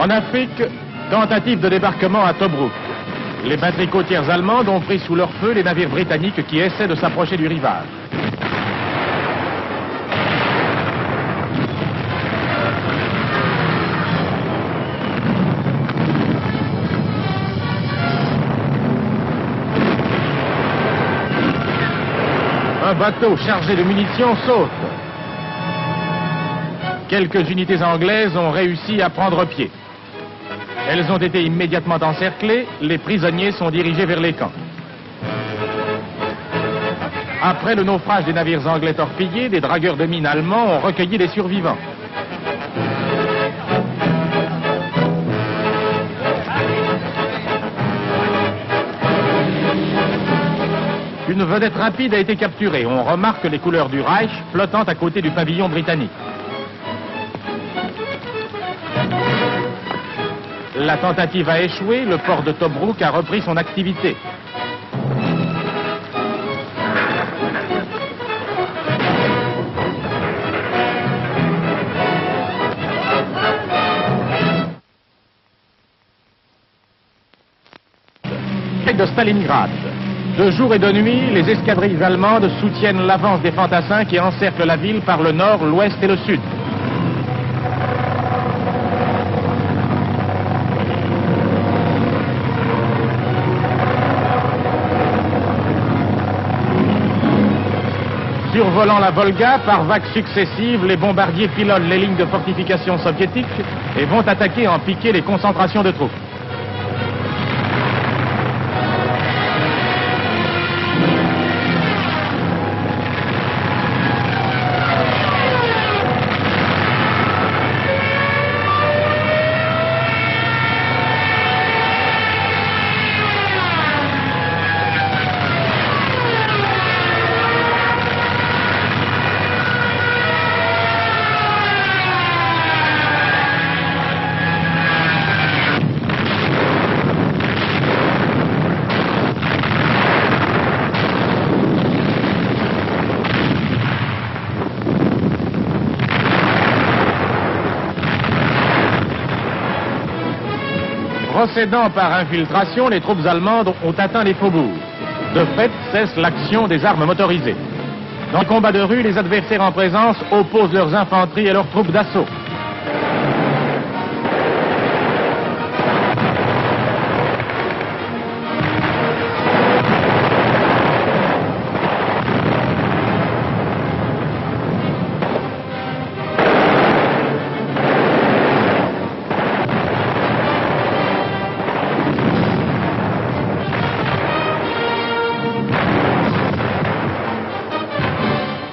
En Afrique, tentative de débarquement à Tobruk. Les batteries côtières allemandes ont pris sous leur feu les navires britanniques qui essaient de s'approcher du rivage. Un bateau chargé de munitions saute. Quelques unités anglaises ont réussi à prendre pied. Elles ont été immédiatement encerclées, les prisonniers sont dirigés vers les camps. Après le naufrage des navires anglais torpillés, des dragueurs de mines allemands ont recueilli les survivants. Une vedette rapide a été capturée. On remarque les couleurs du Reich flottant à côté du pavillon britannique. La tentative a échoué, le port de Tobruk a repris son activité. De Stalingrad. De jour et de nuit, les escadrilles allemandes soutiennent l'avance des fantassins qui encerclent la ville par le nord, l'ouest et le sud. Survolant la Volga, par vagues successives, les bombardiers pilonnent les lignes de fortification soviétiques et vont attaquer en piqué les concentrations de troupes. Procédant par infiltration, les troupes allemandes ont atteint les faubourgs. De fait, cesse l'action des armes motorisées. Dans le combat de rue, les adversaires en présence opposent leurs infanteries et leurs troupes d'assaut.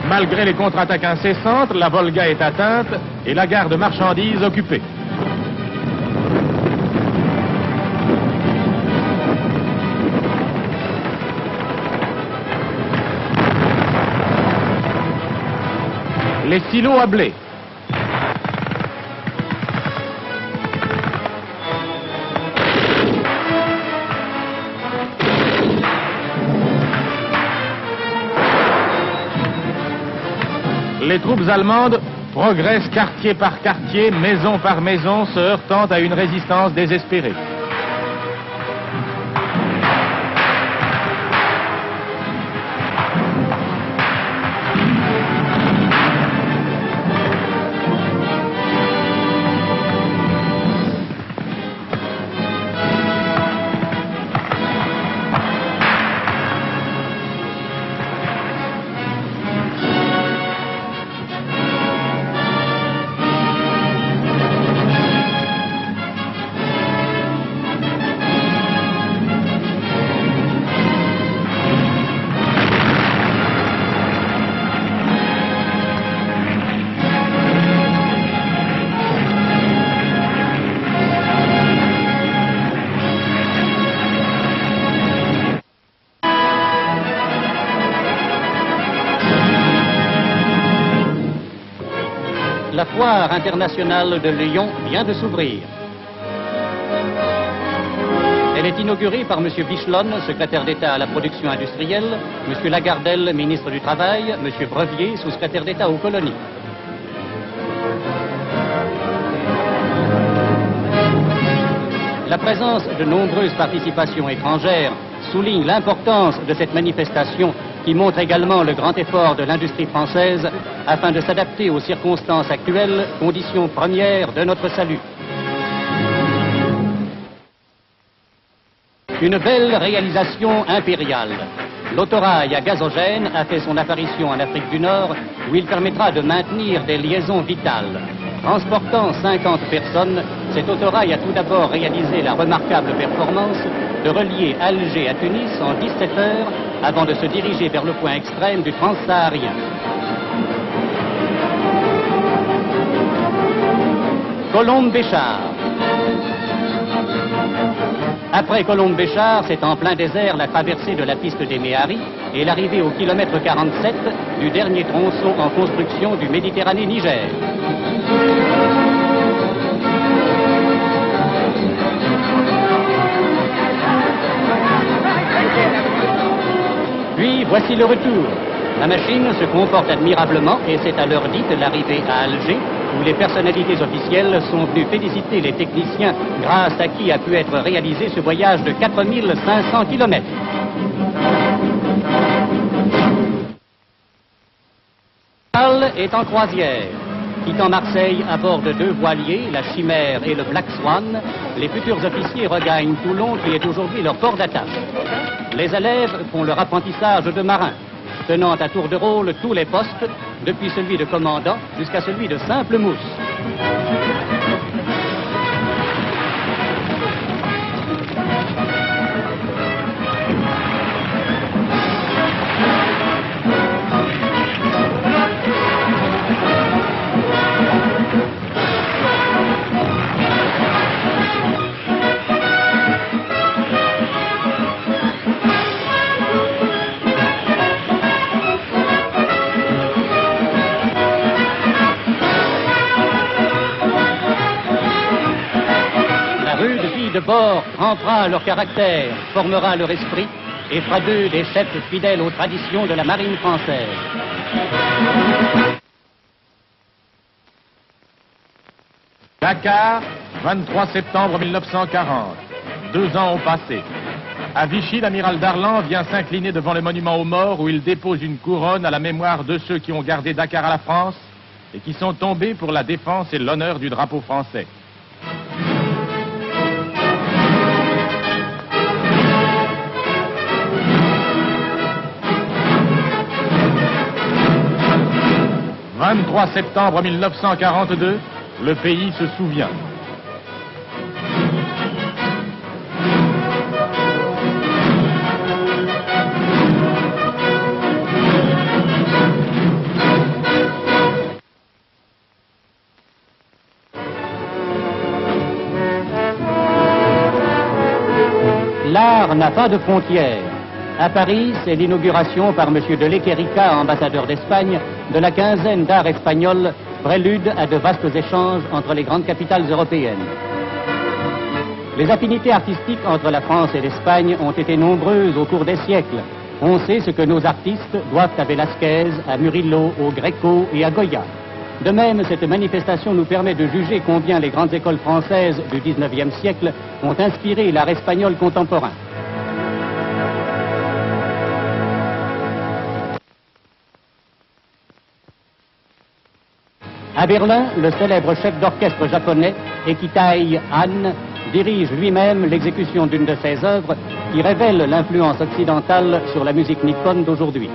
Malgré les contre-attaques incessantes, la Volga est atteinte et la gare de marchandises occupée. Les silos à blé. Les troupes allemandes progressent quartier par quartier, maison par maison, se heurtant à une résistance désespérée. La foire internationale de Lyon vient de s'ouvrir. Elle est inaugurée par M. Bichelon, secrétaire d'État à la production industrielle, M. Lagardelle, ministre du Travail, M. Brevier, sous-secrétaire d'État aux colonies. présence de nombreuses participations étrangères souligne l'importance de cette manifestation qui montre également le grand effort de l'industrie française afin de s'adapter aux circonstances actuelles, conditions premières de notre salut. Une belle réalisation impériale. L'autorail à gazogène a fait son apparition en Afrique du Nord, où il permettra de maintenir des liaisons vitales. Transportant 50 personnes, cet autorail a tout d'abord réalisé la remarquable performance de relier Alger à Tunis en 17 heures avant de se diriger vers le point extrême du transsaharien. Colombe-Béchar. Après Colombe-Béchar, c'est en plein désert la traversée de la piste des Méharis et l'arrivée au kilomètre 47 du dernier tronçon en construction du Méditerranée-Niger. Puis voici le retour. La machine se comporte admirablement et c'est à l'heure dite l'arrivée à Alger, où les personnalités officielles sont venues féliciter les techniciens grâce à qui a pu être réalisé ce voyage de 4500 km. Est en croisière. Quittant Marseille à bord de 2 voiliers, la Chimère et le Black Swan, les futurs officiers regagnent Toulon qui est aujourd'hui leur port d'attache. Les élèves font leur apprentissage de marins, tenant à tour de rôle tous les postes, depuis celui de commandant jusqu'à celui de simple mousse. De bord trempera leur caractère, formera leur esprit et fera d'eux des chefs fidèles aux traditions de la marine française. Dakar, 23 septembre 1940. 2 ans ont passé. À Vichy, l'amiral Darlan vient s'incliner devant le monument aux morts où il dépose une couronne à la mémoire de ceux qui ont gardé Dakar à la France et qui sont tombés pour la défense et l'honneur du drapeau français. « 23 septembre 1942, le pays se souvient. L'art n'a pas de frontières. À Paris, c'est l'inauguration par M. de Lequerica, ambassadeur d'Espagne, de la quinzaine d'art espagnol, prélude à de vastes échanges entre les grandes capitales européennes. Les affinités artistiques entre la France et l'Espagne ont été nombreuses au cours des siècles. On sait ce que nos artistes doivent à Velázquez, à Murillo, au Greco et à Goya. De même, cette manifestation nous permet de juger combien les grandes écoles françaises du XIXe siècle ont inspiré l'art espagnol contemporain. À Berlin, le célèbre chef d'orchestre japonais, Ekitai Han, dirige lui-même l'exécution d'une de ses œuvres qui révèle l'influence occidentale sur la musique nippone d'aujourd'hui.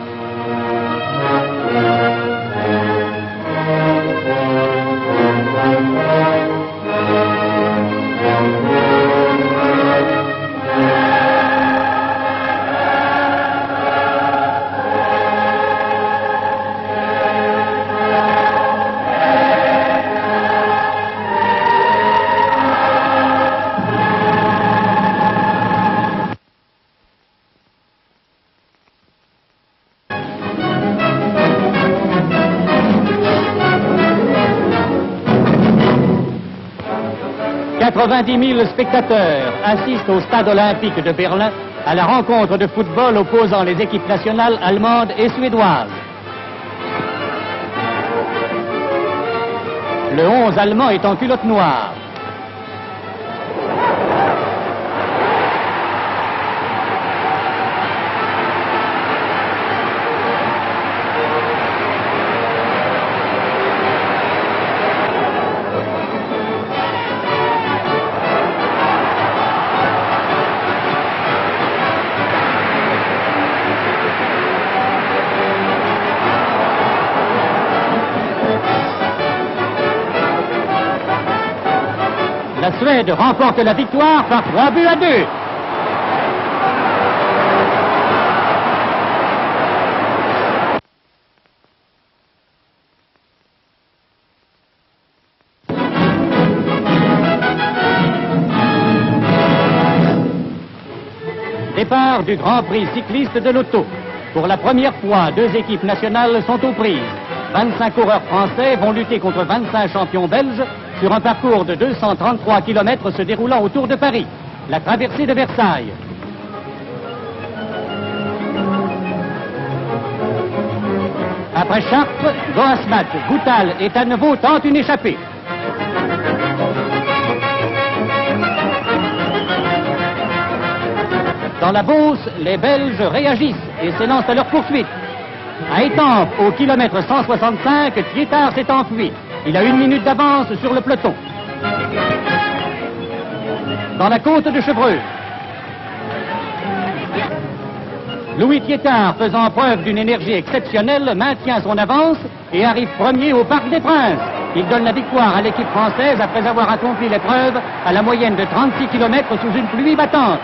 « 90 000 spectateurs assistent au stade olympique de Berlin à la rencontre de football opposant les équipes nationales allemandes et suédoises. Le 11 allemand est en culotte noire. Suède remporte la victoire par 3-2. Départ du Grand Prix cycliste de l'auto. Pour la première fois, 2 équipes nationales sont aux prises. 25 coureurs français vont lutter contre 25 champions belges sur un parcours de 233 km se déroulant autour de Paris. La traversée de Versailles. Après Chartres, Goasmat, Goutal et Tanneveau tentent une échappée. Dans la Beauce, les Belges réagissent et s'élancent à leur poursuite. À Étampes, au kilomètre 165, Thiétard s'est enfui. Il a 1 minute d'avance sur le peloton. Dans la côte de Chevreuse, Louis Thiétard, faisant preuve d'une énergie exceptionnelle, maintient son avance et arrive premier au Parc des Princes. Il donne la victoire à l'équipe française après avoir accompli l'épreuve à la moyenne de 36 km sous une pluie battante.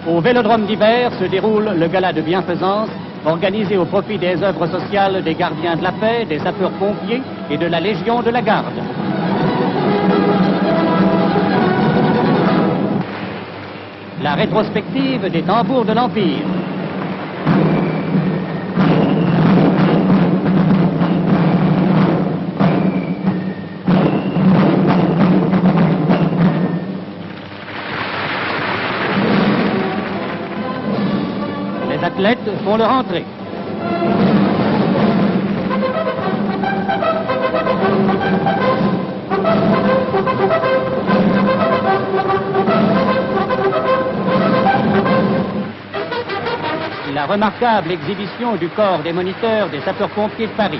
Au Vélodrome d'hiver se déroule le gala de bienfaisance organisé au profit des œuvres sociales des gardiens de la paix, des sapeurs-pompiers et de la Légion de la Garde. La rétrospective des tambours de l'Empire. Les athlètes font leur entrée. La remarquable exhibition du corps des moniteurs des sapeurs-pompiers de Paris.